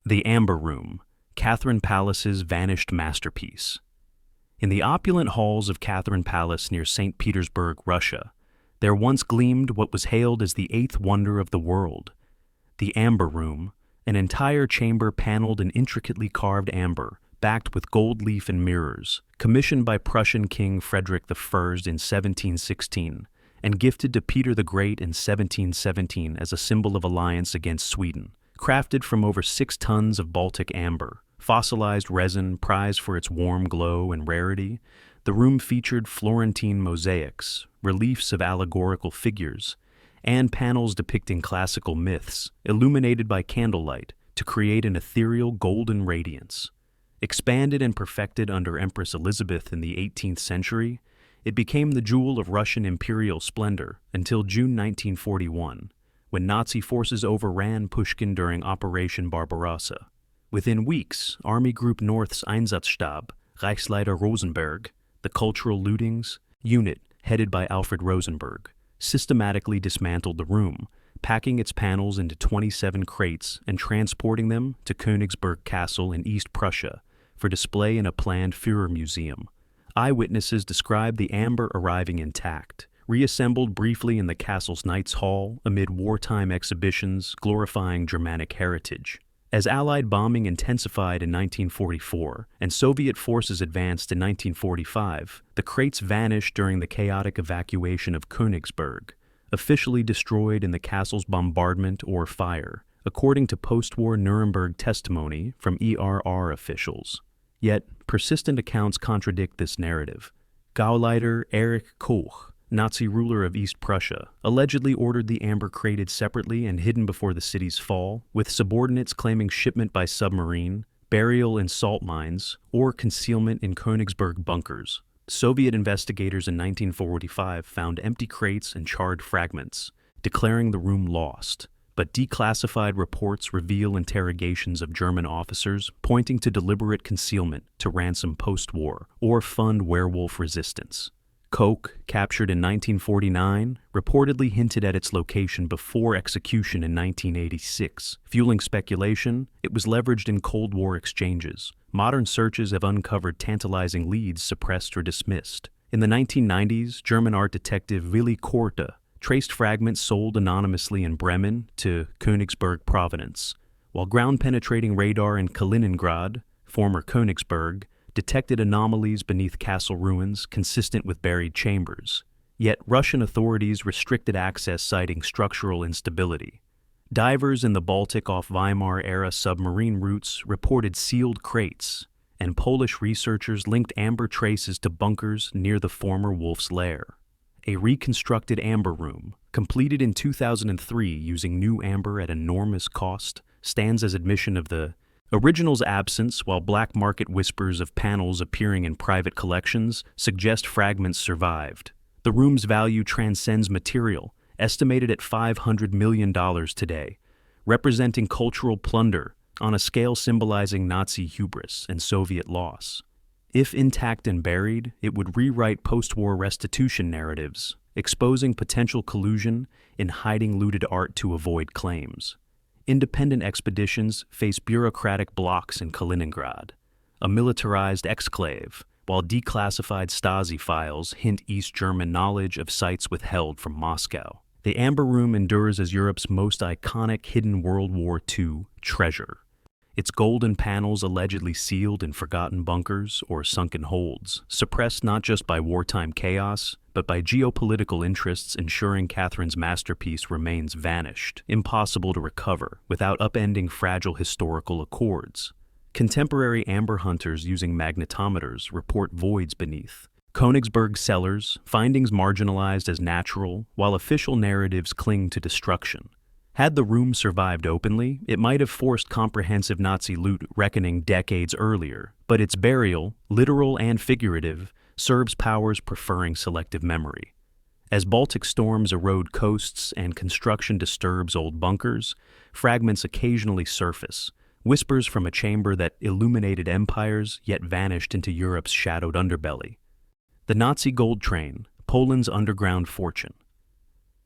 The Amber Room, Catherine Palace's vanished masterpiece. In the opulent halls of Catherine Palace near St. Petersburg, Russia, there once gleamed what was hailed as the eighth wonder of the world, the Amber Room, an entire chamber paneled in intricately carved amber, backed with gold leaf and mirrors, commissioned by Prussian King Frederick I in 1716, and gifted to Peter the Great in 1717 as a symbol of alliance against Sweden. Crafted from over 6 tons of Baltic amber, fossilized resin prized for its warm glow and rarity, the room featured Florentine mosaics, reliefs of allegorical figures, and panels depicting classical myths, illuminated by candlelight to create an ethereal golden radiance. Expanded and perfected under Empress Elizabeth in the 18th century, it became the jewel of Russian imperial splendor until June 1941, when Nazi forces overran Pushkin during Operation Barbarossa. Within weeks, Army Group North's Einsatzstab, Reichsleiter Rosenberg, the cultural lootings unit headed by Alfred Rosenberg, systematically dismantled the room, packing its panels into 27 crates and transporting them to Königsberg Castle in East Prussia for display in a planned Führer museum. Eyewitnesses described the amber arriving intact, reassembled briefly in the castle's Knights' Hall amid wartime exhibitions glorifying Germanic heritage. As Allied bombing intensified in 1944 and Soviet forces advanced in 1945, the crates vanished during the chaotic evacuation of Königsberg, officially destroyed in the castle's bombardment or fire, according to post-war Nuremberg testimony from ERR officials. Yet, persistent accounts contradict this narrative. Gauleiter Erich Koch, Nazi ruler of East Prussia, allegedly ordered the amber crated separately and hidden before the city's fall, with subordinates claiming shipment by submarine, burial in salt mines, or concealment in Königsberg bunkers. Soviet investigators in 1945 found empty crates and charred fragments, declaring the room lost. But declassified reports reveal interrogations of German officers pointing to deliberate concealment to ransom post-war or fund werewolf resistance. Koch, captured in 1949, reportedly hinted at its location before execution in 1986. Fueling speculation, it was leveraged in Cold War exchanges. Modern searches have uncovered tantalizing leads suppressed or dismissed. In the 1990s, German art detective Willy Korte traced fragments sold anonymously in Bremen to Königsberg provenance, while ground-penetrating radar in Kaliningrad, former Königsberg, detected anomalies beneath castle ruins consistent with buried chambers. Yet Russian authorities restricted access, citing structural instability. Divers in the Baltic off Weimar-era submarine routes reported sealed crates, and Polish researchers linked amber traces to bunkers near the former Wolf's Lair. A reconstructed amber room, completed in 2003 using new amber at enormous cost, stands as admission of the original's absence, while black market whispers of panels appearing in private collections suggest fragments survived. The room's value transcends material, estimated at $500 million today, representing cultural plunder on a scale symbolizing Nazi hubris and Soviet loss. If intact and buried, it would rewrite post-war restitution narratives, exposing potential collusion in hiding looted art to avoid claims. Independent expeditions face bureaucratic blocks in Kaliningrad, a militarized exclave, while declassified Stasi files hint East German knowledge of sites withheld from Moscow. The Amber Room endures as Europe's most iconic hidden World War II treasure. Its golden panels allegedly sealed in forgotten bunkers or sunken holds, suppressed not just by wartime chaos, but by geopolitical interests ensuring Catherine's masterpiece remains vanished, impossible to recover, without upending fragile historical accords. Contemporary amber hunters using magnetometers report voids beneath. Königsberg cellars, findings marginalized as natural, while official narratives cling to destruction. Had the room survived openly, it might have forced comprehensive Nazi loot reckoning decades earlier, but its burial, literal and figurative, serves powers preferring selective memory. As Baltic storms erode coasts and construction disturbs old bunkers, fragments occasionally surface, whispers from a chamber that illuminated empires yet vanished into Europe's shadowed underbelly. The Nazi gold train, Poland's underground fortune.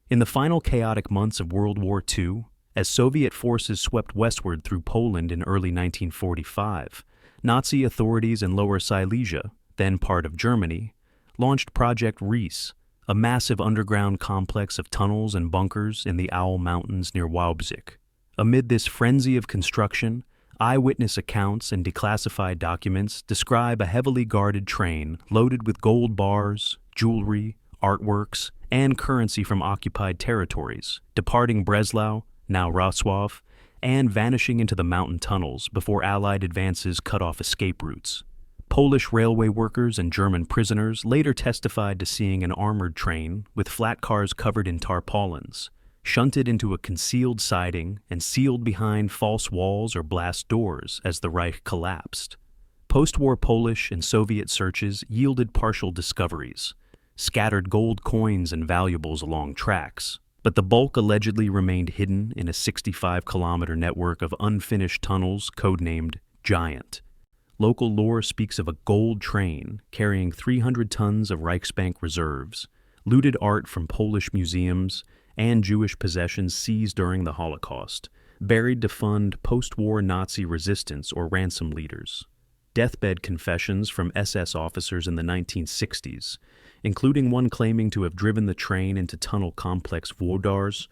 In the final chaotic months of World War II, As Soviet forces swept westward through Poland in early 1945, Nazi authorities in Lower Silesia, then part of Germany, launched Project Ries, a massive underground complex of tunnels and bunkers in the Owl Mountains near Leipzig. Amid this frenzy of construction, eyewitness accounts and declassified documents describe a heavily guarded train loaded with gold bars, jewelry, artworks, and currency from occupied territories, departing Breslau, now Wrocław, and vanishing into the mountain tunnels before Allied advances cut off escape routes. Polish railway workers and German prisoners later testified to seeing an armored train with flat cars covered in tarpaulins, shunted into a concealed siding and sealed behind false walls or blast doors as the Reich collapsed. Post-war Polish and Soviet searches yielded partial discoveries, scattered gold coins and valuables along tracks, but the bulk allegedly remained hidden in a 65-kilometer network of unfinished tunnels codenamed Giant. Local lore speaks of a gold train carrying 300 tons of Reichsbank reserves, looted art from Polish museums, and Jewish possessions seized during the Holocaust, buried to fund post-war Nazi resistance or ransom leaders. Deathbed confessions from SS officers in the 1960s, including one claiming to have driven the train into tunnel complex Wodars,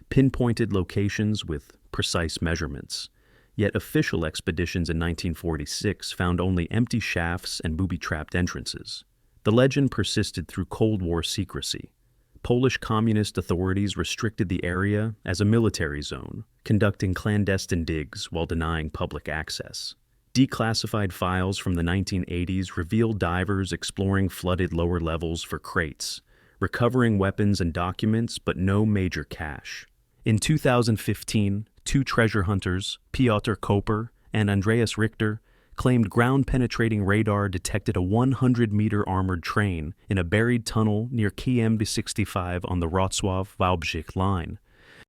pinpointed locations with precise measurements. Yet official expeditions in 1946 found only empty shafts and booby-trapped entrances. The legend persisted through Cold War secrecy. Polish communist authorities restricted the area as a military zone, conducting clandestine digs while denying public access. Declassified files from the 1980s reveal divers exploring flooded lower levels for crates, recovering weapons and documents but no major cache. In 2015, two treasure hunters, Piotr Koper and Andreas Richter, claimed ground-penetrating radar detected a 100-meter armored train in a buried tunnel near KM 65 on the Wrocław-Leipzig line,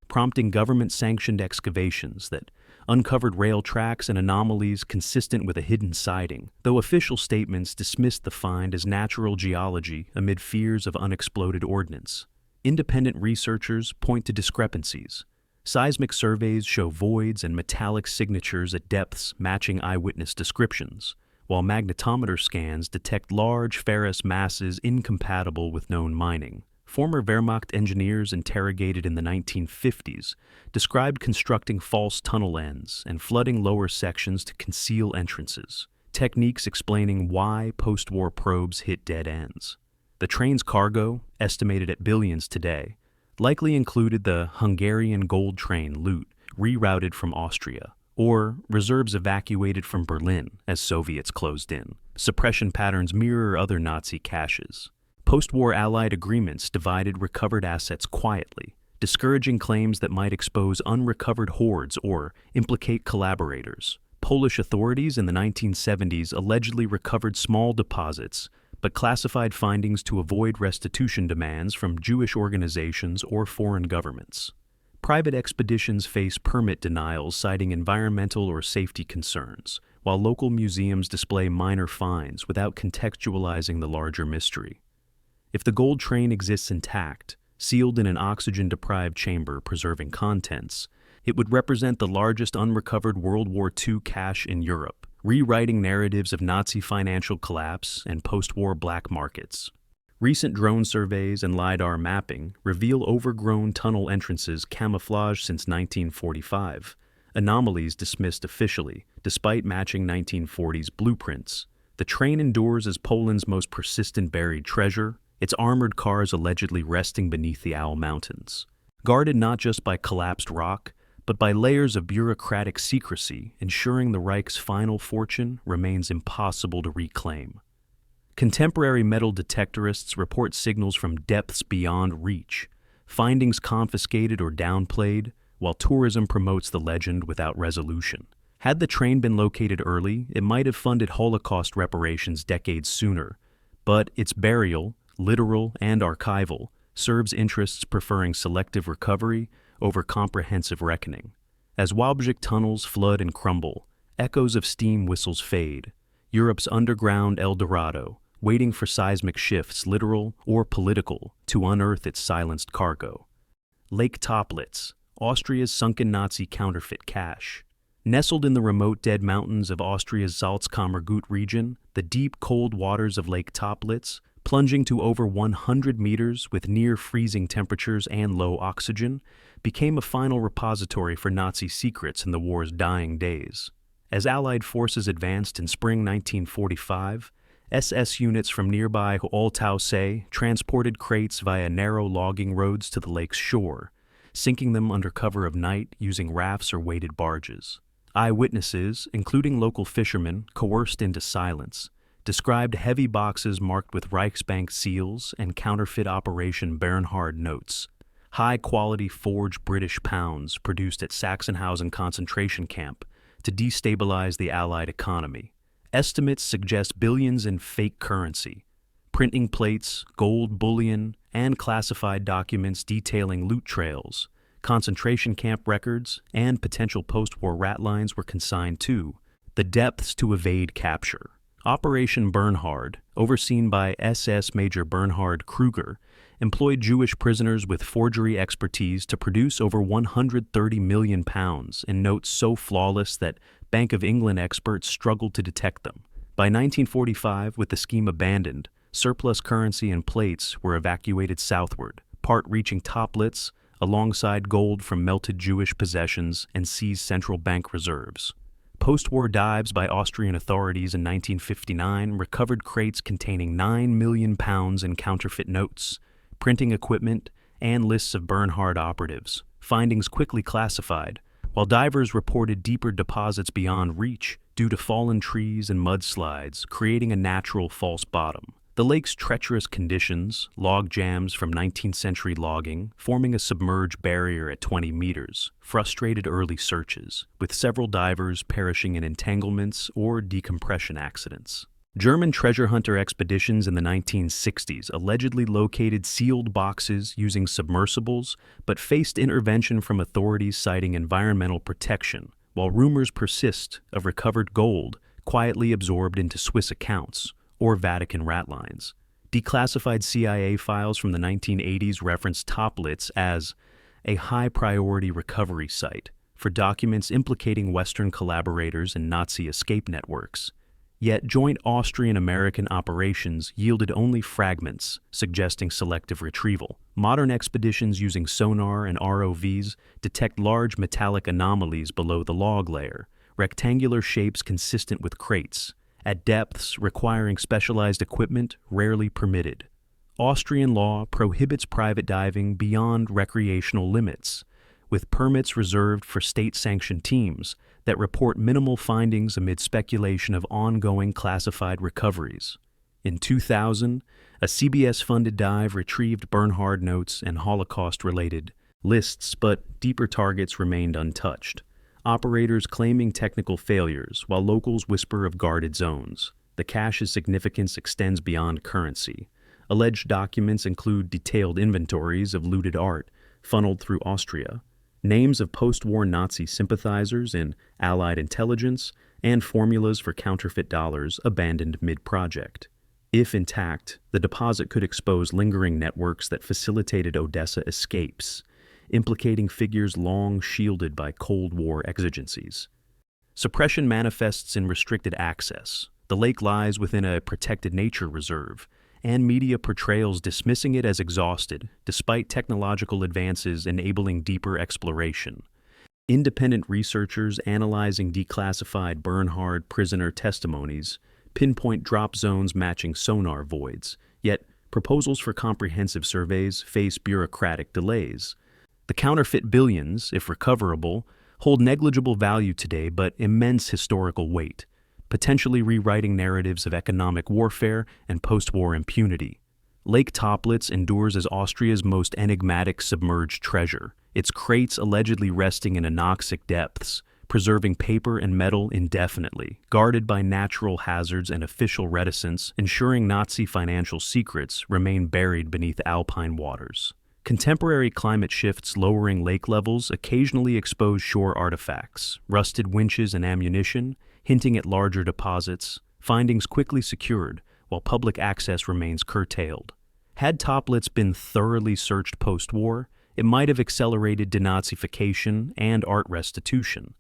prompting government-sanctioned excavations that uncovered rail tracks and anomalies consistent with a hidden siding, though official statements dismissed the find as natural geology amid fears of unexploded ordnance. Independent researchers point to discrepancies. Seismic surveys show voids and metallic signatures at depths matching eyewitness descriptions, while magnetometer scans detect large ferrous masses incompatible with known mining. Former Wehrmacht engineers interrogated in the 1950s described constructing false tunnel ends and flooding lower sections to conceal entrances, techniques explaining why post-war probes hit dead ends. The train's cargo, estimated at billions today, likely included the Hungarian gold train loot rerouted from Austria, or reserves evacuated from Berlin as Soviets closed in. Suppression patterns mirror other Nazi caches. Post-war Allied agreements divided recovered assets quietly, discouraging claims that might expose unrecovered hoards or implicate collaborators. Polish authorities in the 1970s allegedly recovered small deposits, but classified findings to avoid restitution demands from Jewish organizations or foreign governments. Private expeditions face permit denials citing environmental or safety concerns, while local museums display minor finds without contextualizing the larger mystery. If the gold train exists intact, sealed in an oxygen-deprived chamber preserving contents, it would represent the largest unrecovered World War II cache in Europe, rewriting narratives of Nazi financial collapse and post-war black markets. Recent drone surveys and LiDAR mapping reveal overgrown tunnel entrances camouflaged since 1945, anomalies dismissed officially, despite matching 1940s blueprints. The train endures as Poland's most persistent buried treasure, its armored cars allegedly resting beneath the Owl Mountains. Guarded not just by collapsed rock, but by layers of bureaucratic secrecy, ensuring the Reich's final fortune remains impossible to reclaim. Contemporary metal detectorists report signals from depths beyond reach, findings confiscated or downplayed, while tourism promotes the legend without resolution. Had the train been located early, it might have funded Holocaust reparations decades sooner, but its burial, literal and archival, serves interests preferring selective recovery over comprehensive reckoning. As Leipzig tunnels flood and crumble, echoes of steam whistles fade, Europe's underground El Dorado, waiting for seismic shifts, literal or political, to unearth its silenced cargo. Lake Toplitz, Austria's sunken Nazi counterfeit cache. Nestled in the remote dead mountains of Austria's Salzkammer Gut region, the deep, cold waters of Lake Toplitz, plunging to over 100 meters with near-freezing temperatures and low oxygen, became a final repository for Nazi secrets in the war's dying days. As Allied forces advanced in spring 1945, SS units from nearby Walchensee transported crates via narrow logging roads to the lake's shore, sinking them under cover of night using rafts or weighted barges. Eyewitnesses, including local fishermen coerced into silence, described heavy boxes marked with Reichsbank seals and counterfeit Operation Bernhard notes, high-quality forged British pounds produced at Sachsenhausen concentration camp to destabilize the Allied economy. Estimates suggest billions in fake currency, printing plates, gold bullion, and classified documents detailing loot trails, concentration camp records, and potential post-war rat lines were consigned to the depths to evade capture. Operation Bernhard, overseen by SS Major Bernhard Kruger, employed Jewish prisoners with forgery expertise to produce over 130 million pounds in notes so flawless that Bank of England experts struggled to detect them. By 1945, with the scheme abandoned, surplus currency and plates were evacuated southward, part reaching Toplitz, alongside gold from melted Jewish possessions and seized central bank reserves. Post-war dives by Austrian authorities in 1959 recovered crates containing 9 million pounds in counterfeit notes, printing equipment, and lists of Bernhard operatives. Findings quickly classified, while divers reported deeper deposits beyond reach due to fallen trees and mudslides, creating a natural false bottom. The lake's treacherous conditions, log jams from 19th century logging, forming a submerged barrier at 20 meters, frustrated early searches, with several divers perishing in entanglements or decompression accidents. German treasure hunter expeditions in the 1960s allegedly located sealed boxes using submersibles, but faced intervention from authorities citing environmental protection, while rumors persist of recovered gold quietly absorbed into Swiss accounts or Vatican rat lines. Declassified CIA files from the 1980s reference Toplitz as a high-priority recovery site for documents implicating Western collaborators and Nazi escape networks. Yet joint Austrian-American operations yielded only fragments, suggesting selective retrieval. Modern expeditions using sonar and ROVs detect large metallic anomalies below the log layer, rectangular shapes consistent with crates, at depths requiring specialized equipment rarely permitted. Austrian law prohibits private diving beyond recreational limits, with permits reserved for state-sanctioned teams that report minimal findings amid speculation of ongoing classified recoveries. In 2000, a CBS-funded dive retrieved Bernhard notes and Holocaust-related lists, but deeper targets remained untouched. Operators claiming technical failures, while locals whisper of guarded zones. The cache's significance extends beyond currency. Alleged documents include detailed inventories of looted art funneled through Austria, names of post-war Nazi sympathizers in Allied intelligence, and formulas for counterfeit dollars abandoned mid-project. If intact, the deposit could expose lingering networks that facilitated Odessa escapes, implicating figures long shielded by Cold War exigencies. Suppression manifests in restricted access. The lake lies within a protected nature reserve, and media portrayals dismissing it as exhausted, despite technological advances enabling deeper exploration. Independent researchers analyzing declassified Bernhard prisoner testimonies pinpoint drop zones matching sonar voids, yet proposals for comprehensive surveys face bureaucratic delays. The counterfeit billions, if recoverable, hold negligible value today but immense historical weight, potentially rewriting narratives of economic warfare and post-war impunity. Lake Toplitz endures as Austria's most enigmatic submerged treasure, its crates allegedly resting in anoxic depths, preserving paper and metal indefinitely, guarded by natural hazards and official reticence, ensuring Nazi financial secrets remain buried beneath alpine waters. Contemporary climate shifts lowering lake levels occasionally expose shore artifacts, rusted winches and ammunition, hinting at larger deposits, findings quickly secured while public access remains curtailed. Had Toplitz been thoroughly searched post-war, It might have accelerated denazification and art restitution,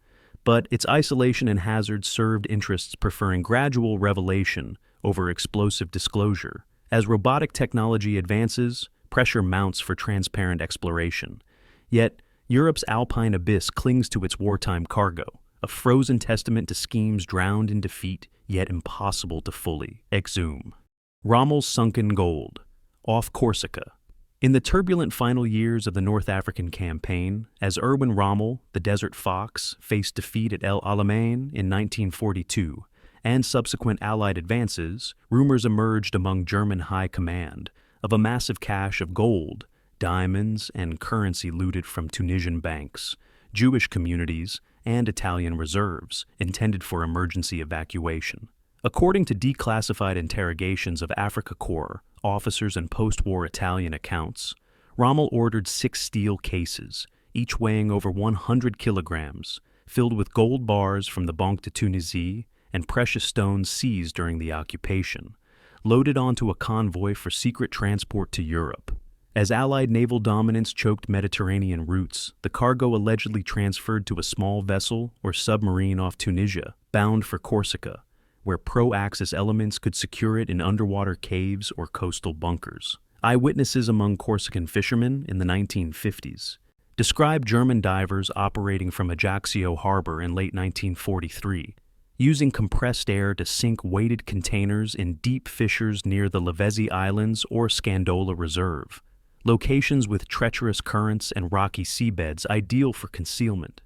but its isolation and hazards served interests preferring gradual revelation over explosive disclosure. As robotic technology advances, pressure mounts for transparent exploration. Yet, Europe's alpine abyss clings to its wartime cargo, a frozen testament to schemes drowned in defeat, yet impossible to fully exhume. Rommel's sunken gold, off Corsica. In the turbulent final years of the North African campaign, as Erwin Rommel, the Desert Fox, faced defeat at El Alamein in 1942, and subsequent Allied advances, rumors emerged among German high command of a massive cache of gold, diamonds, and currency looted from Tunisian banks, Jewish communities, and Italian reserves intended for emergency evacuation. According to declassified interrogations of Afrika Korps officers and post-war Italian accounts, Rommel ordered 6 steel cases, each weighing over 100 kilograms, filled with gold bars from the Banque de Tunisie and precious stones seized during the occupation, loaded onto a convoy for secret transport to Europe. As Allied naval dominance choked Mediterranean routes, the cargo allegedly transferred to a small vessel or submarine off Tunisia, bound for Corsica, where pro-Axis elements could secure it in underwater caves or coastal bunkers. Eyewitnesses among Corsican fishermen in the 1950s described German divers operating from Ajaccio harbor in late 1943, using compressed air to sink weighted containers in deep fissures near the Lavezzi Islands or Scandola Reserve, locations with treacherous currents and rocky seabeds ideal for concealment.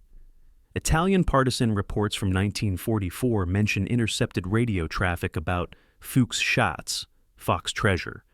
Italian partisan reports from 1944 mention intercepted radio traffic about Fuchs Schatz, Fox Treasure,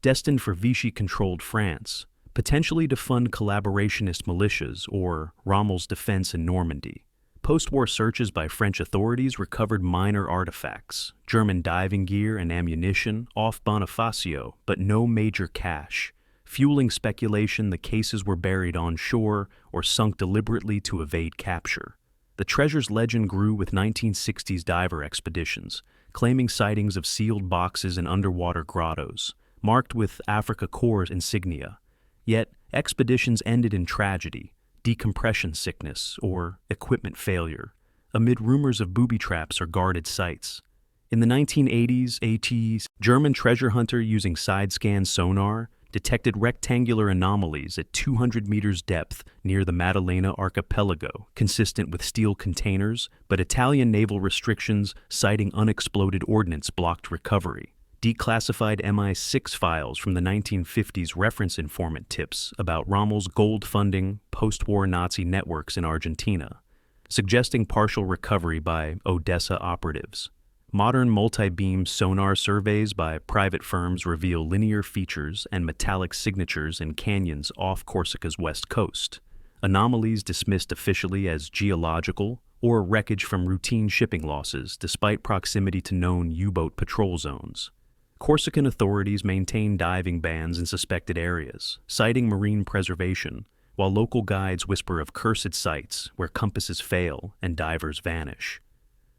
destined for Vichy-controlled France, potentially to fund collaborationist militias or Rommel's defense in Normandy. Post-war searches by French authorities recovered minor artifacts, German diving gear and ammunition off Bonifacio, but no major cache, fueling speculation the cases were buried on shore or sunk deliberately to evade capture. The treasure's legend grew with 1960s diver expeditions, claiming sightings of sealed boxes in underwater grottos, marked with Afrika Korps insignia. Yet, expeditions ended in tragedy, decompression sickness, or equipment failure, amid rumors of booby traps or guarded sites. In the 1980s, AT's German treasure hunter using side-scan sonar detected rectangular anomalies at 200 meters depth near the Maddalena archipelago, consistent with steel containers, but Italian naval restrictions citing unexploded ordnance blocked recovery. Declassified MI6 files from the 1950s reference informant tips about Rommel's gold funding post-war Nazi networks in Argentina, suggesting partial recovery by Odessa operatives. Modern multi-beam sonar surveys by private firms reveal linear features and metallic signatures in canyons off Corsica's west coast, anomalies dismissed officially as geological or wreckage from routine shipping losses despite proximity to known U-boat patrol zones. Corsican authorities maintain diving bans in suspected areas, citing marine preservation, while local guides whisper of cursed sites where compasses fail and divers vanish.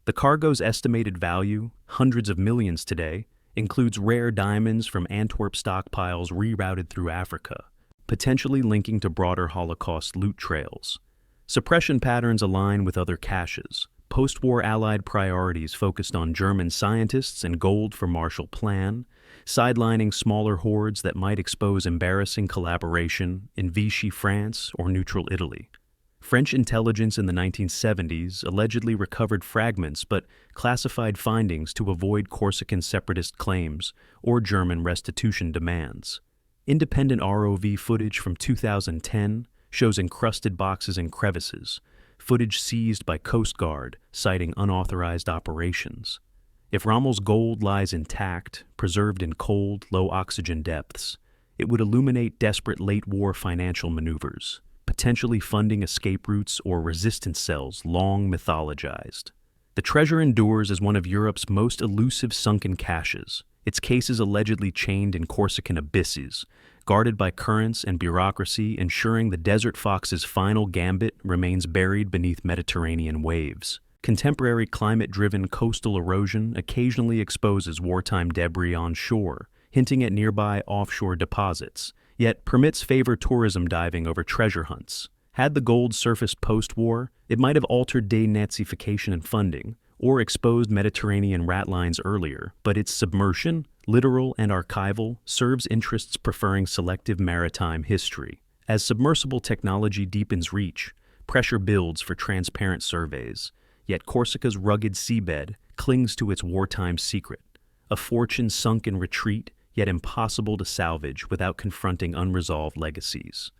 The cargo's estimated value, hundreds of millions today, includes rare diamonds from Antwerp stockpiles rerouted through Africa, potentially linking to broader Holocaust loot trails. Suppression patterns align with other caches. Post-war Allied priorities focused on German scientists and gold for Marshall Plan, sidelining smaller hordes that might expose embarrassing collaboration in Vichy France or neutral Italy. French intelligence in the 1970s allegedly recovered fragments but classified findings to avoid Corsican separatist claims or German restitution demands. Independent ROV footage from 2010 shows encrusted boxes and crevices, footage seized by Coast Guard citing unauthorized operations. If Rommel's gold lies intact, preserved in cold, low-oxygen depths, it would illuminate desperate late-war financial maneuvers, potentially funding escape routes or resistance cells long mythologized. The treasure endures as one of Europe's most elusive sunken caches, its cases allegedly chained in Corsican abysses, guarded by currents and bureaucracy ensuring the Desert Fox's final gambit remains buried beneath Mediterranean waves. Contemporary climate-driven coastal erosion occasionally exposes wartime debris on shore, hinting at nearby offshore deposits, yet permits favor tourism diving over treasure hunts. Had the gold surfaced post-war, it might have altered denazification and funding, or exposed Mediterranean ratlines earlier, but its submersion, literal and archival, serves interests preferring selective maritime history. As submersible technology deepens reach, pressure builds for transparent surveys, yet Corsica's rugged seabed clings to its wartime secret, a fortune sunk in retreat, yet impossible to salvage without confronting unresolved legacies.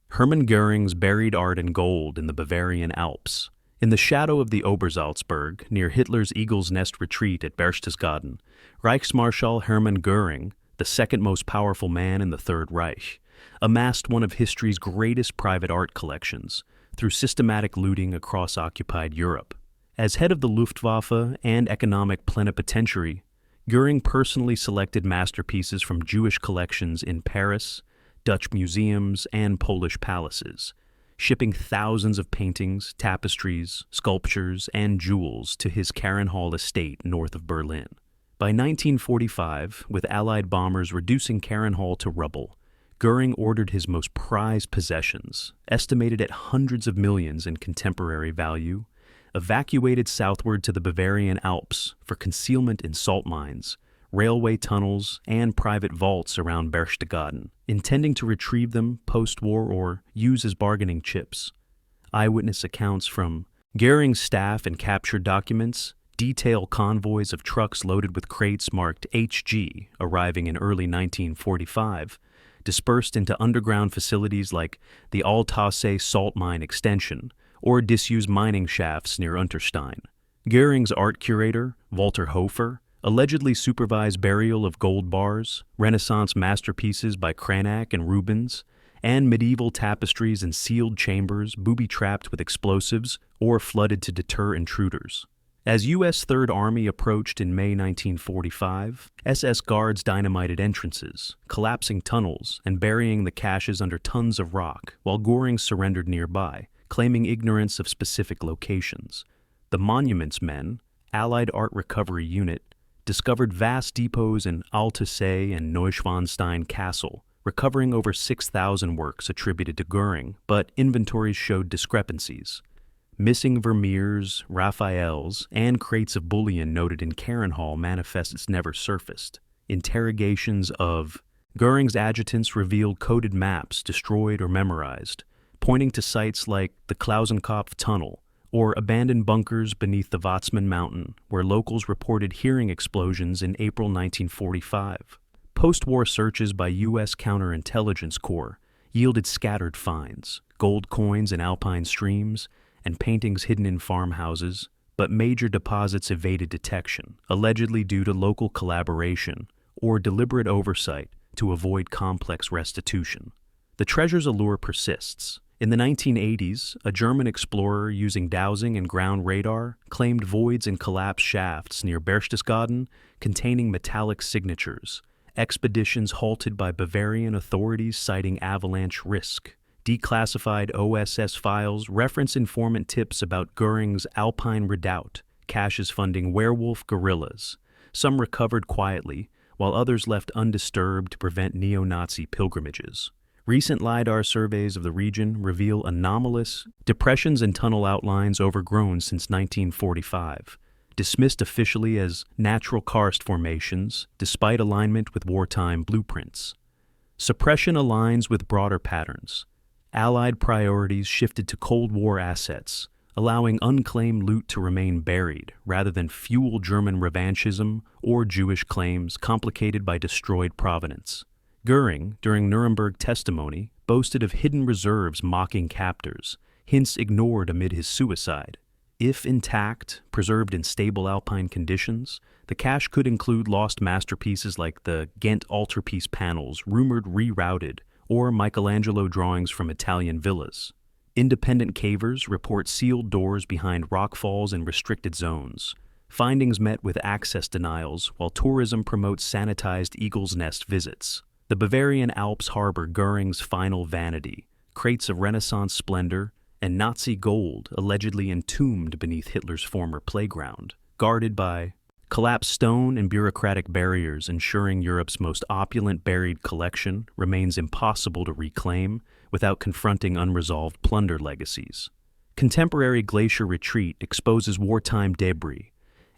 Hermann Göring's buried art and gold in the Bavarian Alps. In the shadow of the Obersalzberg, near Hitler's Eagle's Nest retreat at Berchtesgaden, Reichsmarschall Hermann Göring, the second most powerful man in the Third Reich, amassed one of history's greatest private art collections through systematic looting across occupied Europe. As head of the Luftwaffe and economic plenipotentiary, Göring personally selected masterpieces from Jewish collections in Paris, Dutch museums, and Polish palaces, shipping thousands of paintings, tapestries, sculptures, and jewels to his Carenhall estate north of Berlin. By 1945, with Allied bombers reducing Carenhall to rubble, Göring ordered his most prized possessions, estimated at hundreds of millions in contemporary value, evacuated southward to the Bavarian Alps for concealment in salt mines, railway tunnels, and private vaults around Berchtesgaden, intending to retrieve them post-war or use as bargaining chips. Eyewitness accounts from Göring's staff and captured documents detail convoys of trucks loaded with crates marked HG arriving in early 1945, dispersed into underground facilities like the Altasse salt mine extension or disused mining shafts near Unterstein. Göring's art curator, Walter Hofer, allegedly supervised burial of gold bars, Renaissance masterpieces by Cranach and Rubens, and medieval tapestries in sealed chambers booby-trapped with explosives or flooded to deter intruders. As U.S. Third Army approached in May 1945, SS guards dynamited entrances, collapsing tunnels, and burying the caches under tons of rock, while Göring surrendered nearby, claiming ignorance of specific locations. The Monuments Men, Allied Art Recovery Unit, discovered vast depots in Altasse and Neuschwanstein Castle, recovering over 6,000 works attributed to Göring, but inventories showed discrepancies. Missing Vermeers, Raphaels, and crates of bullion noted in Carenhall manifests never surfaced. Interrogations of Göring's adjutants revealed coded maps destroyed or memorized, pointing to sites like the Klausenkopf Tunnel, or abandoned bunkers beneath the Watzmann Mountain, where locals reported hearing explosions in April 1945. Post-war searches by U.S. Counterintelligence Corps yielded scattered finds, gold coins in alpine streams, and paintings hidden in farmhouses, but major deposits evaded detection, allegedly due to local collaboration or deliberate oversight to avoid complex restitution. The treasure's allure persists. In the 1980s, a German explorer using dowsing and ground radar claimed voids in collapsed shafts near Berchtesgaden containing metallic signatures, expeditions halted by Bavarian authorities citing avalanche risk. Declassified OSS files reference informant tips about Göring's Alpine Redoubt, caches funding werewolf guerrillas, some recovered quietly, while others left undisturbed to prevent neo-Nazi pilgrimages. Recent LiDAR surveys of the region reveal anomalous depressions and tunnel outlines overgrown since 1945, dismissed officially as natural karst formations despite alignment with wartime blueprints. Suppression aligns with broader patterns. Allied priorities shifted to Cold War assets, allowing unclaimed loot to remain buried rather than fuel German revanchism or Jewish claims complicated by destroyed provenance. Göring, during Nuremberg testimony, boasted of hidden reserves mocking captors, hints ignored amid his suicide. If intact, preserved in stable alpine conditions, the cache could include lost masterpieces like the Ghent altarpiece panels rumored rerouted, or Michelangelo drawings from Italian villas. Independent cavers report sealed doors behind rockfalls in restricted zones. Findings met with access denials, while tourism promotes sanitized Eagle's Nest visits. The Bavarian Alps harbor Göring's final vanity, crates of Renaissance splendor, and Nazi gold allegedly entombed beneath Hitler's former playground, guarded by Collapsed stone and bureaucratic barriers ensuring Europe's most opulent buried collection remains impossible to reclaim without confronting unresolved plunder legacies. Contemporary glacier retreat exposes wartime debris,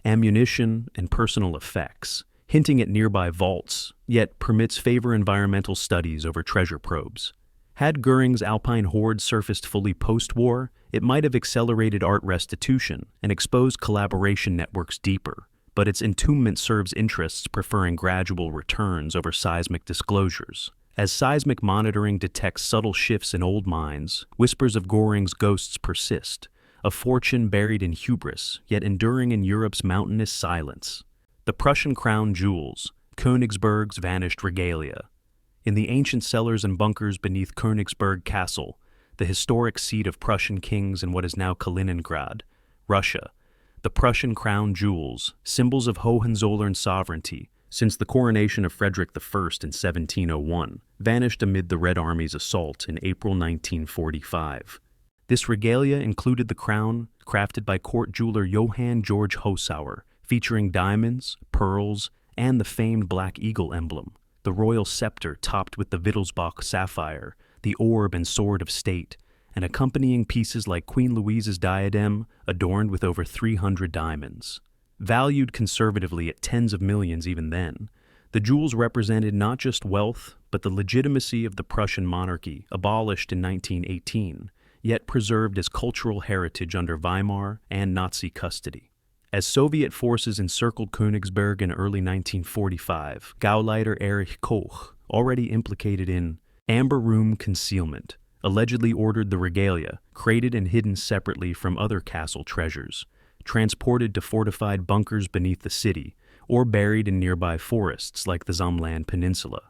ammunition, and personal effects, hinting at nearby vaults, yet permits favor environmental studies over treasure probes. Had Göring's Alpine horde surfaced fully post-war, it might have accelerated art restitution and exposed collaboration networks deeper, but its entombment serves interests preferring gradual returns over seismic disclosures. As seismic monitoring detects subtle shifts in old mines, whispers of Göring's ghosts persist, a fortune buried in hubris, yet enduring in Europe's mountainous silence. The Prussian crown jewels, Königsberg's vanished regalia. In the ancient cellars and bunkers beneath Königsberg Castle, the historic seat of Prussian kings in what is now Kaliningrad, Russia, the Prussian crown jewels, symbols of Hohenzollern sovereignty, since the coronation of Frederick I in 1701, vanished amid the Red Army's assault in April 1945. This regalia included the crown, crafted by court jeweler Johann Georg Hosauer, featuring diamonds, pearls, and the famed Black Eagle emblem, the royal scepter topped with the Wittelsbach sapphire, the orb and sword of state, and accompanying pieces like Queen Louise's diadem adorned with over 300 diamonds. Valued conservatively at tens of millions even then, the jewels represented not just wealth, but the legitimacy of the Prussian monarchy, abolished in 1918, yet preserved as cultural heritage under Weimar and Nazi custody. As Soviet forces encircled Königsberg in early 1945, Gauleiter Erich Koch, already implicated in Amber Room concealment, allegedly ordered the regalia, crated and hidden separately from other castle treasures, transported to fortified bunkers beneath the city, or buried in nearby forests like the Zamland Peninsula.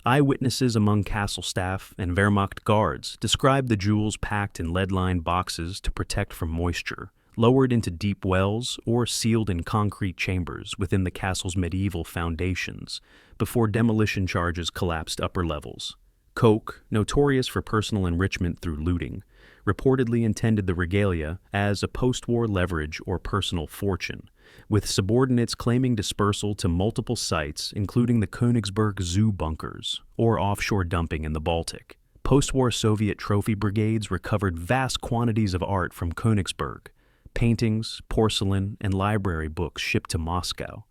Eyewitnesses among castle staff and Wehrmacht guards described the jewels packed in lead-lined boxes to protect from moisture, lowered into deep wells or sealed in concrete chambers within the castle's medieval foundations before demolition charges collapsed upper levels. Koch, notorious for personal enrichment through looting, reportedly intended the regalia as a post-war leverage or personal fortune, with subordinates claiming dispersal to multiple sites including the Königsberg Zoo bunkers or offshore dumping in the Baltic. Post-war Soviet trophy brigades recovered vast quantities of art from Königsberg, paintings, porcelain, and library books shipped to Moscow.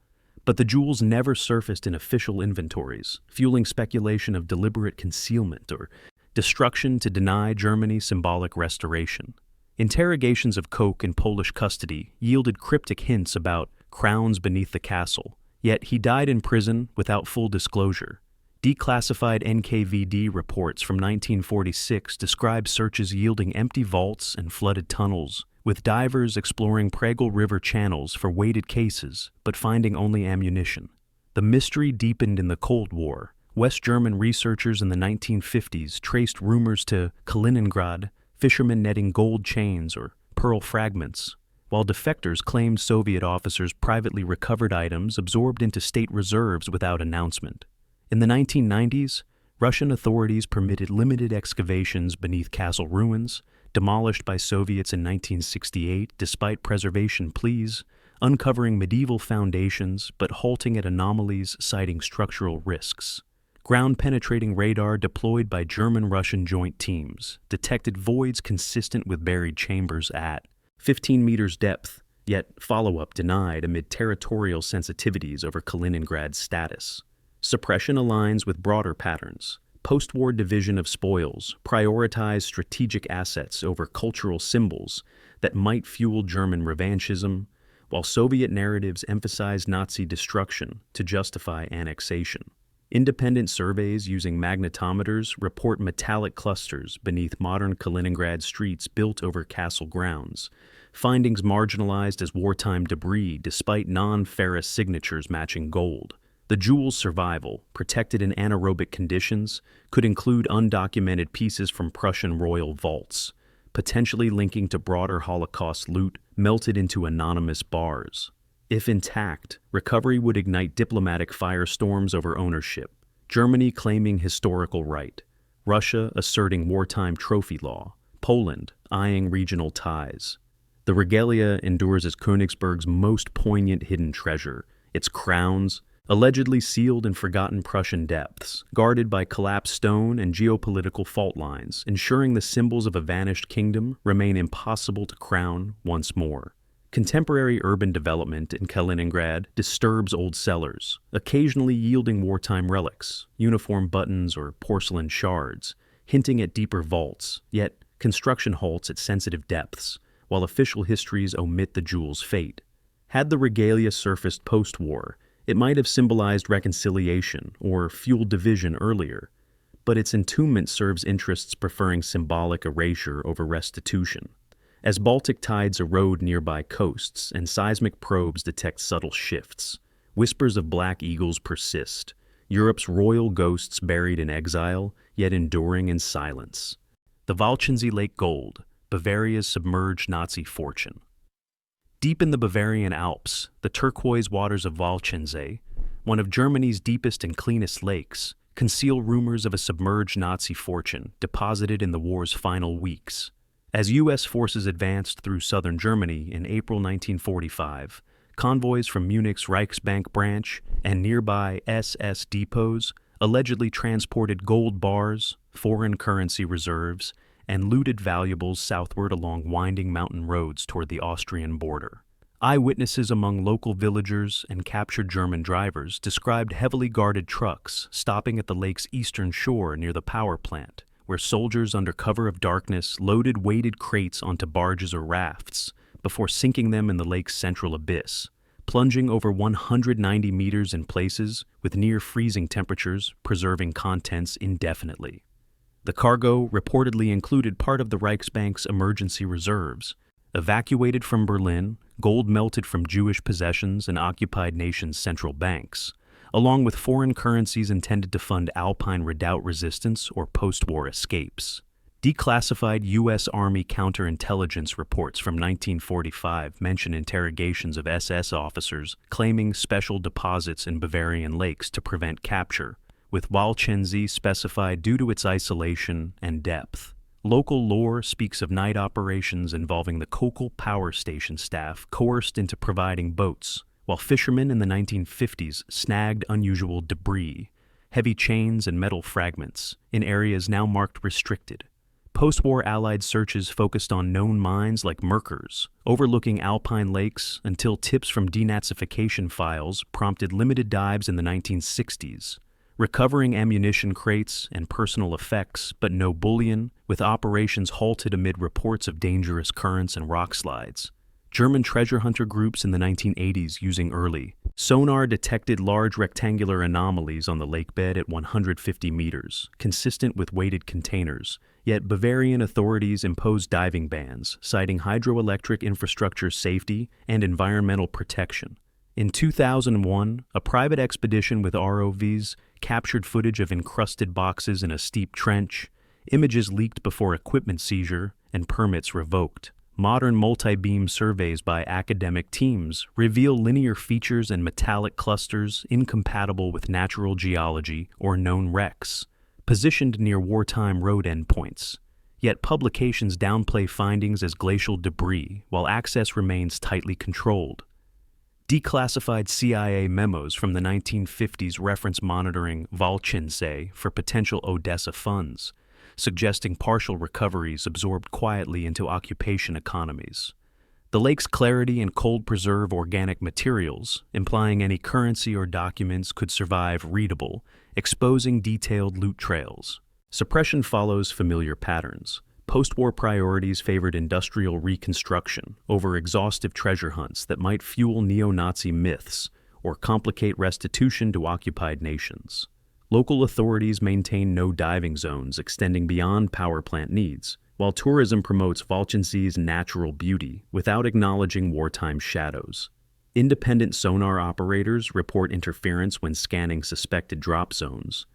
But the jewels never surfaced in official inventories, fueling speculation of deliberate concealment or destruction to deny Germany symbolic restoration. Interrogations of Koch in Polish custody yielded cryptic hints about crowns beneath the castle, yet he died in prison without full disclosure. Declassified NKVD reports from 1946 describe searches yielding empty vaults and flooded tunnels, with divers exploring Pregel River channels for weighted cases, but finding only ammunition. The mystery deepened in the Cold War. West German researchers in the 1950s traced rumors to Kaliningrad, fishermen netting gold chains or pearl fragments, while defectors claimed Soviet officers privately recovered items absorbed into state reserves without announcement. In the 1990s, Russian authorities permitted limited excavations beneath castle ruins, demolished by Soviets in 1968 despite preservation pleas, uncovering medieval foundations but halting at anomalies citing structural risks. Ground-penetrating radar deployed by German-Russian joint teams detected voids consistent with buried chambers at 15 meters depth, yet follow-up denied amid territorial sensitivities over Kaliningrad's status. Suppression aligns with broader patterns. Post-war division of spoils prioritized strategic assets over cultural symbols that might fuel German revanchism, while Soviet narratives emphasized Nazi destruction to justify annexation. Independent surveys using magnetometers report metallic clusters beneath modern Kaliningrad streets built over castle grounds, findings marginalized as wartime debris despite non-ferrous signatures matching gold. The jewel's survival, protected in anaerobic conditions, could include undocumented pieces from Prussian royal vaults, potentially linking to broader Holocaust loot melted into anonymous bars. If intact, recovery would ignite diplomatic firestorms over ownership, Germany claiming historical right, Russia asserting wartime trophy law, Poland eyeing regional ties. The regalia endures as Königsberg's most poignant hidden treasure, its crowns, allegedly sealed in forgotten Prussian depths, guarded by collapsed stone and geopolitical fault lines, ensuring the symbols of a vanished kingdom remain impossible to crown once more. Contemporary urban development in Kaliningrad disturbs old cellars, occasionally yielding wartime relics, uniform buttons or porcelain shards, hinting at deeper vaults, yet construction halts at sensitive depths, while official histories omit the jewel's fate. Had the Regalia surfaced post-war, it might have symbolized reconciliation or fueled division earlier, but its entombment serves interests preferring symbolic erasure over restitution. As Baltic tides erode nearby coasts and seismic probes detect subtle shifts, whispers of black eagles persist, Europe's royal ghosts buried in exile, yet enduring in silence. The Walchensee Lake Gold, Bavaria's submerged Nazi fortune. Deep in the Bavarian Alps, the turquoise waters of Walchensee, one of Germany's deepest and cleanest lakes, conceal rumors of a submerged Nazi fortune deposited in the war's final weeks. As U.S. forces advanced through southern Germany in April 1945, convoys from Munich's Reichsbank branch and nearby SS depots allegedly transported gold bars, foreign currency reserves, and looted valuables southward along winding mountain roads toward the Austrian border. Eyewitnesses among local villagers and captured German drivers described heavily guarded trucks stopping at the lake's eastern shore near the power plant, where soldiers under cover of darkness loaded weighted crates onto barges or rafts before sinking them in the lake's central abyss, plunging over 190 meters in places with near-freezing temperatures, preserving contents indefinitely. The cargo reportedly included part of the Reichsbank's emergency reserves. Evacuated from Berlin, gold melted from Jewish possessions and occupied nations' central banks, along with foreign currencies intended to fund Alpine redoubt resistance or post-war escapes. Declassified U.S. Army counterintelligence reports from 1945 mention interrogations of SS officers claiming special deposits in Bavarian lakes to prevent capture, with Walchensee specified due to its isolation and depth. Local lore speaks of night operations involving the Kokel power station staff coerced into providing boats, while fishermen in the 1950s snagged unusual debris, heavy chains and metal fragments, in areas now marked restricted. Post-war Allied searches focused on known mines like Merkers, overlooking alpine lakes until tips from denazification files prompted limited dives in the 1960s, recovering ammunition crates and personal effects, but no bullion, with operations halted amid reports of dangerous currents and rock slides. German treasure hunter groups in the 1980s using early sonar detected large rectangular anomalies on the lakebed at 150 meters, consistent with weighted containers, yet Bavarian authorities imposed diving bans, citing hydroelectric infrastructure safety and environmental protection. In 2001, a private expedition with ROVs captured footage of encrusted boxes in a steep trench, images leaked before equipment seizure, and permits revoked. Modern multi-beam surveys by academic teams reveal linear features and metallic clusters incompatible with natural geology or known wrecks, positioned near wartime road endpoints. Yet publications downplay findings as glacial debris, while access remains tightly controlled. Declassified CIA memos from the 1950s reference monitoring Walchensee for potential Odessa funds, suggesting partial recoveries absorbed quietly into occupation economies. The lake's clarity and cold preserve organic materials, implying any currency or documents could survive readable, exposing detailed loot trails. Suppression follows familiar patterns. Post-war priorities favored industrial reconstruction over exhaustive treasure hunts that might fuel neo-Nazi myths or complicate restitution to occupied nations. Local authorities maintain no diving zones extending beyond power plant needs, while tourism promotes Walchensee's natural beauty without acknowledging wartime shadows. Independent sonar operators report interference when scanning suspected drop zones.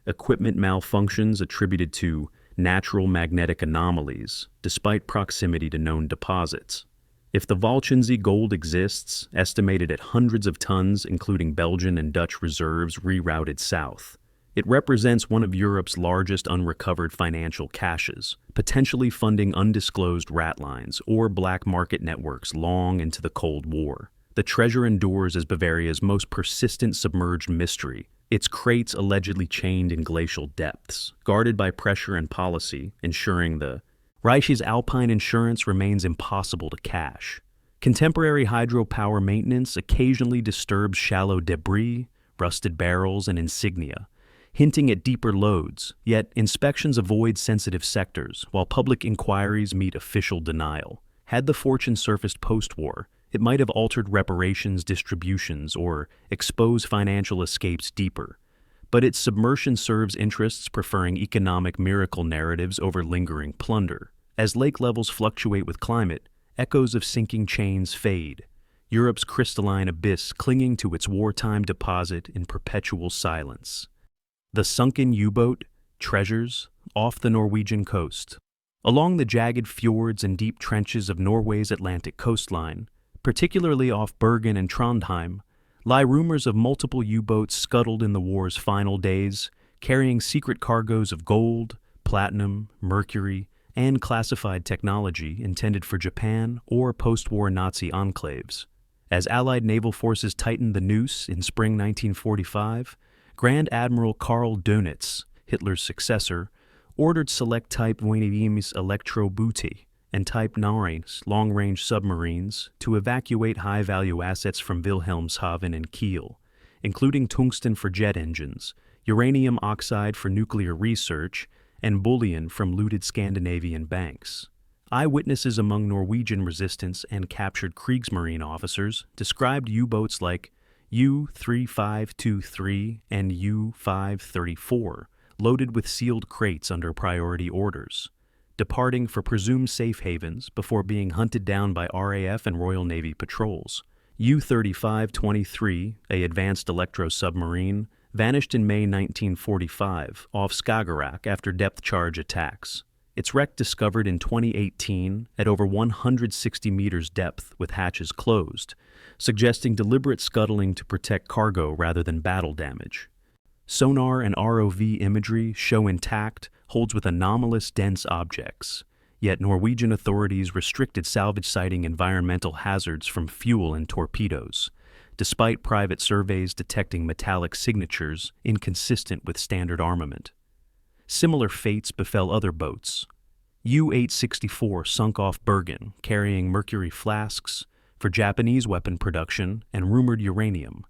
Equipment malfunctions attributed to natural magnetic anomalies, despite proximity to known deposits. If the Walchensee gold exists, estimated at hundreds of tons, including Belgian and Dutch reserves rerouted south, it represents one of Europe's largest unrecovered financial caches, potentially funding undisclosed rat lines or black market networks long into the Cold War. the treasure endures as Bavaria's most persistent submerged mystery, its crates allegedly chained in glacial depths, guarded by pressure and policy, ensuring the Reich's alpine insurance remains impossible to cash. Contemporary hydropower maintenance occasionally disturbs shallow debris, rusted barrels, and insignia, hinting at deeper loads, yet inspections avoid sensitive sectors, while public inquiries meet official denial. Had the fortune surfaced post-war, it might have altered reparations distributions or exposed financial escapes deeper. But its submersion serves interests preferring economic miracle narratives over lingering plunder. As lake levels fluctuate with climate, echoes of sinking chains fade, Europe's crystalline abyss clinging to its wartime deposit in perpetual silence. The sunken U-boat, treasures, off the Norwegian coast. Along the jagged fjords and deep trenches of Norway's Atlantic coastline, particularly off Bergen and Trondheim, lie rumors of multiple U-boats scuttled in the war's final days, carrying secret cargoes of gold, platinum, mercury, and classified technology intended for Japan or post-war Nazi enclaves. As Allied naval forces tightened the noose in spring 1945, Grand Admiral Karl Dönitz, Hitler's successor, ordered select Type 1 Elektro-Boote and Type 9 long-range submarines to evacuate high-value assets from Wilhelmshaven and Kiel, including tungsten for jet engines, uranium oxide for nuclear research, and bullion from looted Scandinavian banks. Eyewitnesses among Norwegian resistance and captured Kriegsmarine officers described U-boats like U-3523 and U-534, loaded with sealed crates under priority orders, departing for presumed safe havens before being hunted down by RAF and Royal Navy patrols. U-3523, a advanced electro-submarine, vanished in May 1945 off Skagerrak after depth charge attacks. Its wreck discovered in 2018 at over 160 meters depth with hatches closed, suggesting deliberate scuttling to protect cargo rather than battle damage. Sonar and ROV imagery show intact holds with anomalous dense objects, yet Norwegian authorities restricted salvage citing environmental hazards from fuel and torpedoes, despite private surveys detecting metallic signatures inconsistent with standard armament. Similar fates befell other boats. U-864 sunk off Bergen, carrying mercury flasks for Japanese weapon production and rumored uranium.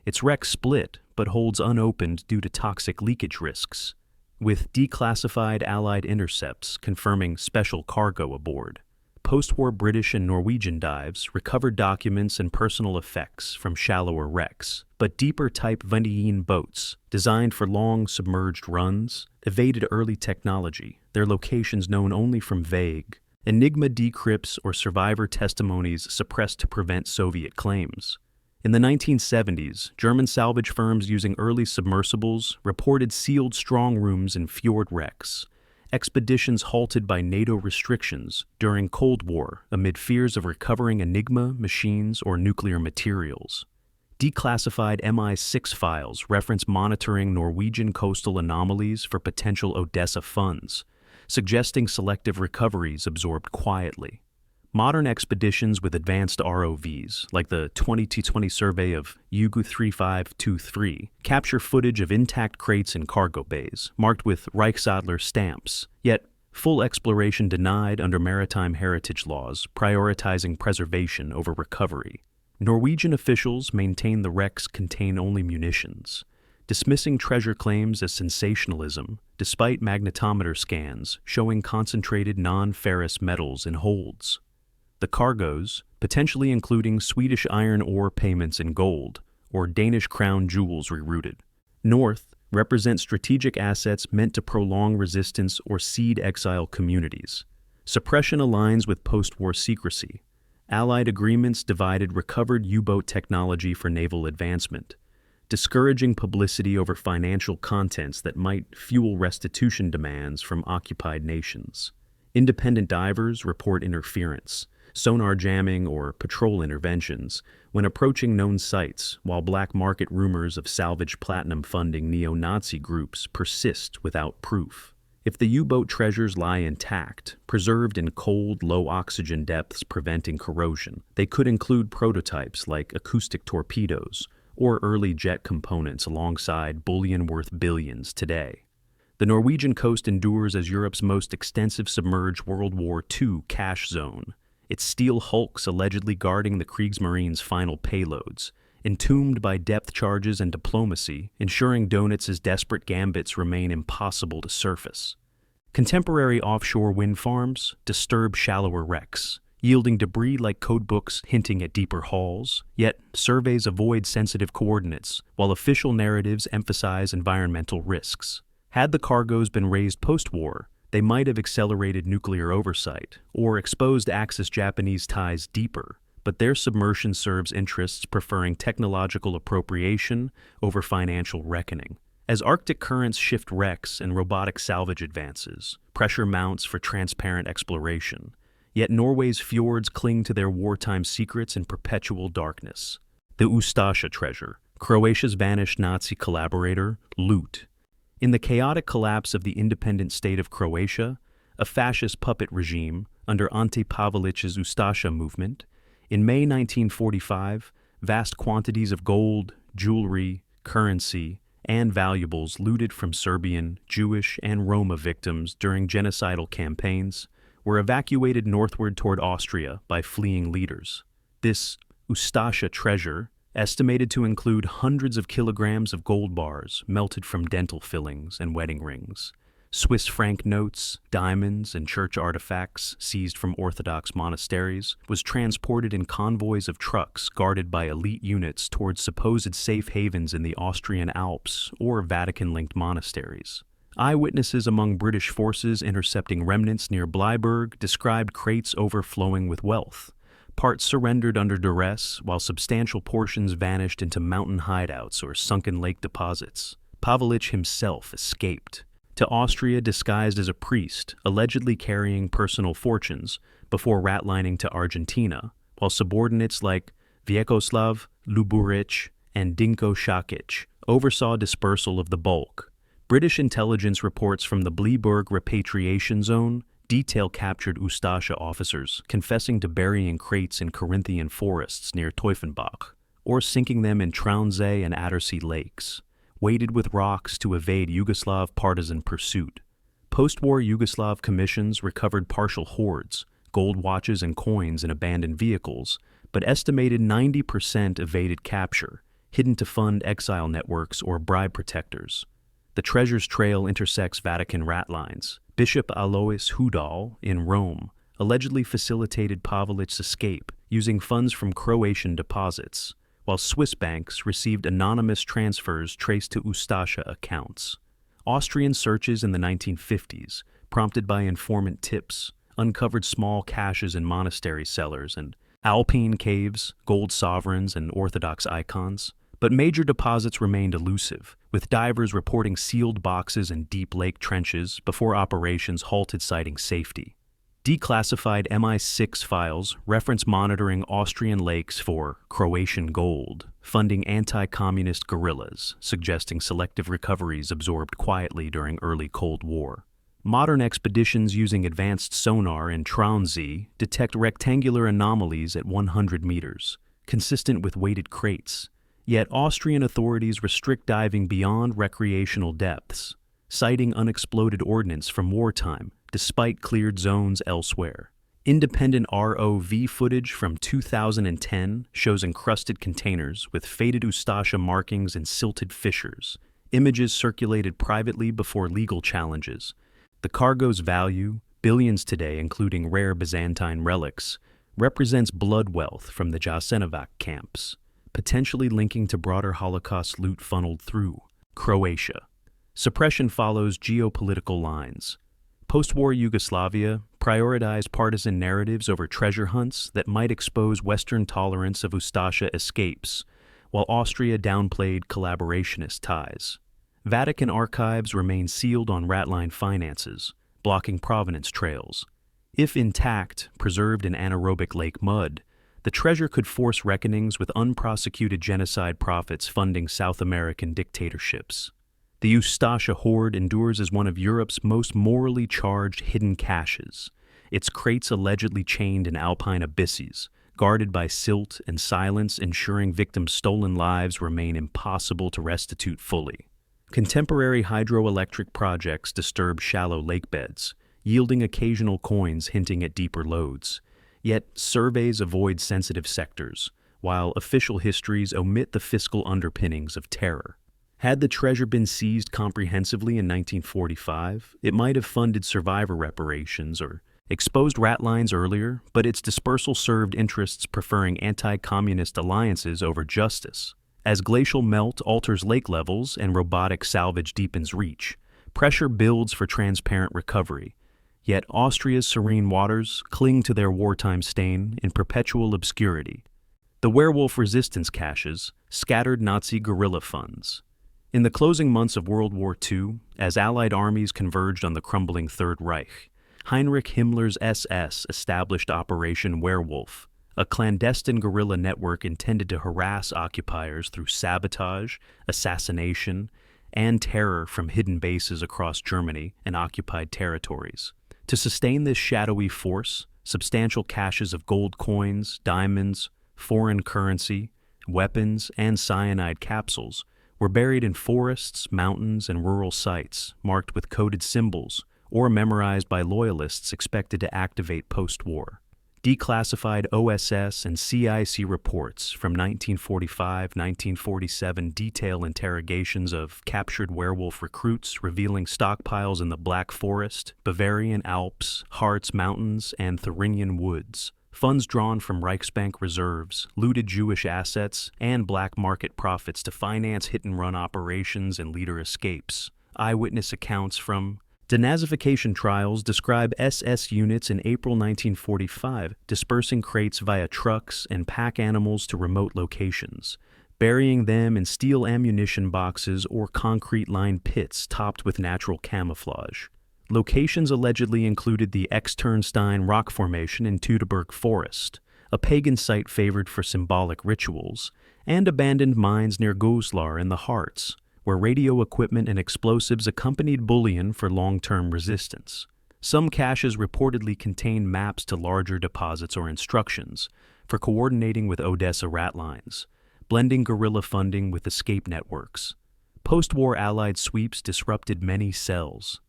Its wreck split, but holds unopened due to toxic leakage risks, with declassified Allied intercepts confirming special cargo aboard. Post-war British and Norwegian dives recovered documents and personal effects from shallower wrecks, but deeper Type 21 boats, designed for long submerged runs, evaded early technology, their locations known only from vague, Enigma decrypts or survivor testimonies suppressed to prevent Soviet claims. In the 1970s, German salvage firms using early submersibles reported sealed strong rooms in fjord wrecks, expeditions halted by NATO restrictions during Cold War amid fears of recovering Enigma machines or nuclear materials. Declassified MI6 files reference monitoring Norwegian coastal anomalies for potential Odessa funds, suggesting selective recoveries absorbed quietly. Modern expeditions with advanced ROVs, like the 2020 survey of UGU-3523, capture footage of intact crates and cargo bays, marked with Reichsadler stamps, yet full exploration denied under maritime heritage laws, prioritizing preservation over recovery. Norwegian officials maintain the wrecks contain only munitions, dismissing treasure claims as sensationalism, despite magnetometer scans showing concentrated non-ferrous metals in holds. The cargoes, potentially including Swedish iron ore payments in gold or Danish crown jewels rerouted north, represent strategic assets meant to prolong resistance or seed exile communities. Suppression aligns with post-war secrecy. Allied agreements divided recovered U-boat technology for naval advancement, discouraging publicity over financial contents that might fuel restitution demands from occupied nations. Independent divers report interference, sonar jamming, or patrol interventions when approaching known sites, while black market rumors of salvage platinum funding neo-Nazi groups persist without proof. If the U-boat treasures lie intact, preserved in cold, low-oxygen depths preventing corrosion, they could include prototypes like acoustic torpedoes or early jet components alongside bullion worth billions today. The Norwegian coast endures as Europe's most extensive submerged World War II cache zone, its steel hulks allegedly guarding the Kriegsmarine's final payloads, entombed by depth charges and diplomacy, ensuring Donitz's desperate gambits remain impossible to surface. Contemporary offshore wind farms disturb shallower wrecks, yielding debris like codebooks hinting at deeper hauls, yet surveys avoid sensitive coordinates, while official narratives emphasize environmental risks. Had the cargoes been raised post-war, they might have accelerated nuclear oversight or exposed Axis-Japanese ties deeper, but their submersion serves interests preferring technological appropriation over financial reckoning. As Arctic currents shift wrecks and robotic salvage advances, pressure mounts for transparent exploration, yet Norway's fjords cling to their wartime secrets in perpetual darkness. The Ustasha treasure, Croatia's vanished Nazi collaborator, loot. In the chaotic collapse of the independent state of Croatia, a fascist puppet regime under Ante Pavelić's Ustasha movement, in May 1945, vast quantities of gold, jewelry, currency, and valuables looted from Serbian, Jewish, and Roma victims during genocidal campaigns were evacuated northward toward Austria by fleeing leaders. This Ustasha treasure, estimated to include hundreds of kilograms of gold bars melted from dental fillings and wedding rings, Swiss franc notes, diamonds, and church artifacts seized from Orthodox monasteries, was transported in convoys of trucks guarded by elite units towards supposed safe havens in the Austrian Alps or Vatican-linked monasteries. Eyewitnesses among British forces intercepting remnants near Bleiburg described crates overflowing with wealth. Parts surrendered under duress, while substantial portions vanished into mountain hideouts or sunken lake deposits. Pavelić himself escaped to Austria disguised as a priest, allegedly carrying personal fortunes, before ratlining to Argentina, while subordinates like Vjekoslav Luburic and Dinko Šakić oversaw dispersal of the bulk. British intelligence reports from the Bleiburg repatriation zone detail captured Ustasha officers confessing to burying crates in Corinthian forests near Teufenbach, or sinking them in Traunsee and Attersee lakes, weighted with rocks to evade Yugoslav partisan pursuit. Post-war Yugoslav commissions recovered partial hoards, gold watches and coins in abandoned vehicles, but estimated 90% evaded capture, hidden to fund exile networks or bribe protectors. The treasure's trail intersects Vatican rat lines. Bishop Alois Hudal in Rome allegedly facilitated Pavelić's escape using funds from Croatian deposits, while Swiss banks received anonymous transfers traced to Ustasha accounts. Austrian searches in the 1950s, prompted by informant tips, uncovered small caches in monastery cellars and Alpine caves, gold sovereigns, and Orthodox icons. But major deposits remained elusive, with divers reporting sealed boxes in deep lake trenches before operations halted citing safety. Declassified MI6 files reference monitoring Austrian lakes for Croatian gold, funding anti-communist guerrillas, suggesting selective recoveries absorbed quietly during early Cold War. Modern expeditions using advanced sonar in Traunsee detect rectangular anomalies at 100 meters, consistent with weighted crates. Yet Austrian authorities restrict diving beyond recreational depths, citing unexploded ordnance from wartime, despite cleared zones elsewhere. Independent ROV footage from 2010 shows encrusted containers with faded Ustasha markings and silted fissures, images circulated privately before legal challenges. The cargo's value, billions today including rare Byzantine relics, represents blood wealth from the Jasenovac camps, potentially linking to broader Holocaust loot funneled through Croatia. Suppression follows geopolitical lines. Post-war Yugoslavia prioritized partisan narratives over treasure hunts that might expose Western tolerance of Ustasha escapes, while Austria downplayed collaborationist ties. Vatican archives remain sealed on ratline finances, blocking provenance trails. If intact, preserved in anaerobic lake mud, the treasure could force reckonings with unprosecuted genocide profits funding South American dictatorships. The Ustasha hoard endures as one of Europe's most morally charged hidden caches, its crates allegedly chained in alpine abysses, guarded by silt and silence, ensuring victims' stolen lives remain impossible to restitute fully. Contemporary hydroelectric projects disturb shallow lakebeds, yielding occasional coins hinting at deeper loads. Yet surveys avoid sensitive sectors, while official histories omit the fiscal underpinnings of terror. Had the treasure been seized comprehensively in 1945, it might have funded survivor reparations or exposed rat lines earlier, but its dispersal served interests preferring anti-communist alliances over justice. As glacial melt alters lake levels and robotic salvage deepens reach, pressure builds for transparent recovery. Yet Austria's serene waters cling to their wartime stain in perpetual obscurity. The Werewolf resistance caches, scattered Nazi guerrilla funds. In the closing months of World War II, as Allied armies converged on the crumbling Third Reich, Heinrich Himmler's SS established Operation Werewolf, a clandestine guerrilla network intended to harass occupiers through sabotage, assassination, and terror from hidden bases across Germany and occupied territories. To sustain this shadowy force, substantial caches of gold coins, diamonds, foreign currency, weapons, and cyanide capsules were buried in forests, mountains, and rural sites, marked with coded symbols, or memorized by loyalists expected to activate post-war. Declassified OSS and CIC reports from 1945-1947 detail interrogations of captured werewolf recruits, revealing stockpiles in the Black Forest, Bavarian Alps, Harz Mountains, and Thuringian woods, funds drawn from Reichsbank reserves, looted Jewish assets, and black market profits to finance hit-and-run operations and leader escapes. Eyewitness accounts from denazification trials describe SS units in April 1945 dispersing crates via trucks and pack animals to remote locations, burying them in steel ammunition boxes or concrete-lined pits topped with natural camouflage. Locations allegedly included the Externstein rock formation in Teutoburg Forest, a pagan site favored for symbolic rituals, and abandoned mines near Goslar in the Harz, where radio equipment and explosives accompanied bullion for long-term resistance. Some caches reportedly contained maps to larger deposits or instructions for coordinating with Odessa rat lines, blending guerrilla funding with escape networks. Post-war Allied sweeps disrupted many cells,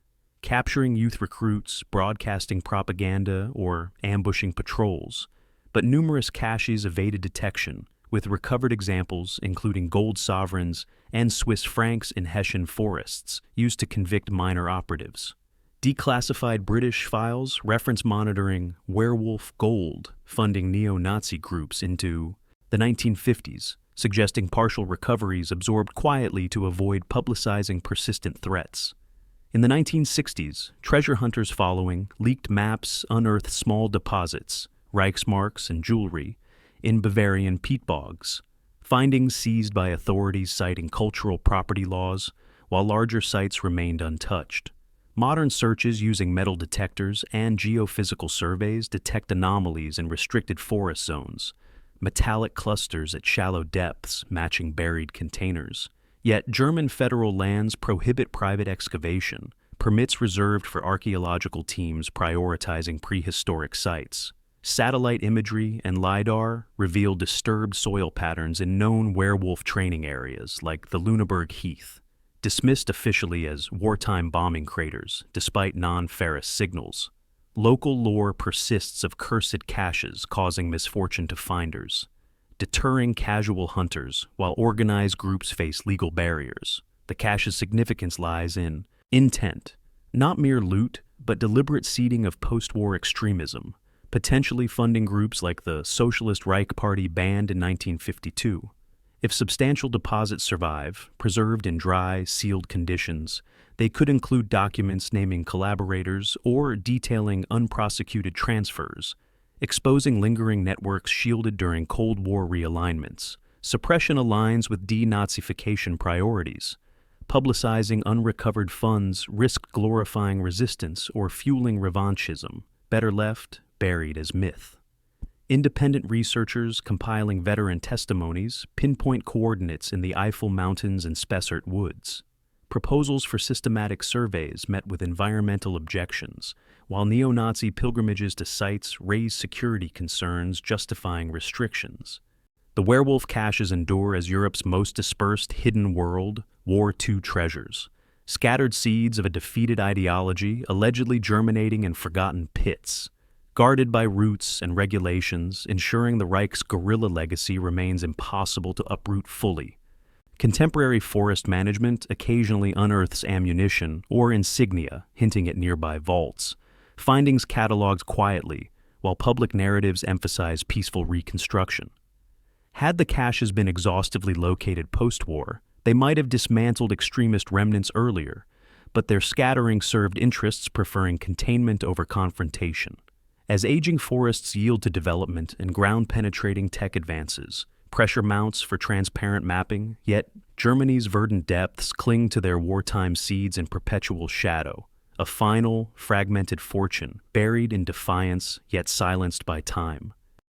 capturing youth recruits, broadcasting propaganda, or ambushing patrols, but numerous caches evaded detection, with recovered examples including gold sovereigns and Swiss francs in Hessian forests used to convict minor operatives. Declassified British files reference monitoring werewolf gold funding neo-Nazi groups into the 1950s, suggesting partial recoveries absorbed quietly to avoid publicizing persistent threats. In the 1960s, treasure hunters following leaked maps unearthed small deposits, Reichsmarks, and jewelry in Bavarian peat bogs, findings seized by authorities citing cultural property laws, while larger sites remained untouched. Modern searches using metal detectors and geophysical surveys detect anomalies in restricted forest zones, metallic clusters at shallow depths matching buried containers. Yet German federal lands prohibit private excavation, permits reserved for archaeological teams prioritizing prehistoric sites. Satellite imagery and LiDAR reveal disturbed soil patterns in known werewolf training areas like the Lüneburg Heath, dismissed officially as wartime bombing craters despite non-ferrous signals. Local lore persists of cursed caches causing misfortune to finders, deterring casual hunters while organized groups face legal barriers. The cache's significance lies in intent, not mere loot, but deliberate seeding of post-war extremism, potentially funding groups like the Socialist Reich Party banned in 1952. If substantial deposits survive, preserved in dry, sealed conditions, they could include documents naming collaborators or detailing unprosecuted transfers, exposing lingering networks shielded during Cold War realignments. Suppression aligns with denazification priorities. Publicizing unrecovered funds risked glorifying resistance or fueling revanchism, better left buried as myth. Independent researchers compiling veteran testimonies pinpoint coordinates in the Eifel Mountains and Spessart Woods. proposals for systematic surveys met with environmental objections, while neo-Nazi pilgrimages to sites raised security concerns justifying restrictions. The Werewolf caches endure as Europe's most dispersed hidden world, War II treasures, scattered seeds of a defeated ideology allegedly germinating in forgotten pits, guarded by roots and regulations, ensuring the Reich's guerrilla legacy remains impossible to uproot fully. Contemporary forest management occasionally unearths ammunition or insignia hinting at nearby vaults, findings cataloged quietly, while public narratives emphasize peaceful reconstruction. Had the caches been exhaustively located post-war, they might have dismantled extremist remnants earlier, but their scattering served interests preferring containment over confrontation. As aging forests yield to development and ground-penetrating tech advances, pressure mounts for transparent mapping, yet Germany's verdant depths cling to their wartime seeds in perpetual shadow, a final, fragmented fortune, buried in defiance yet silenced by time.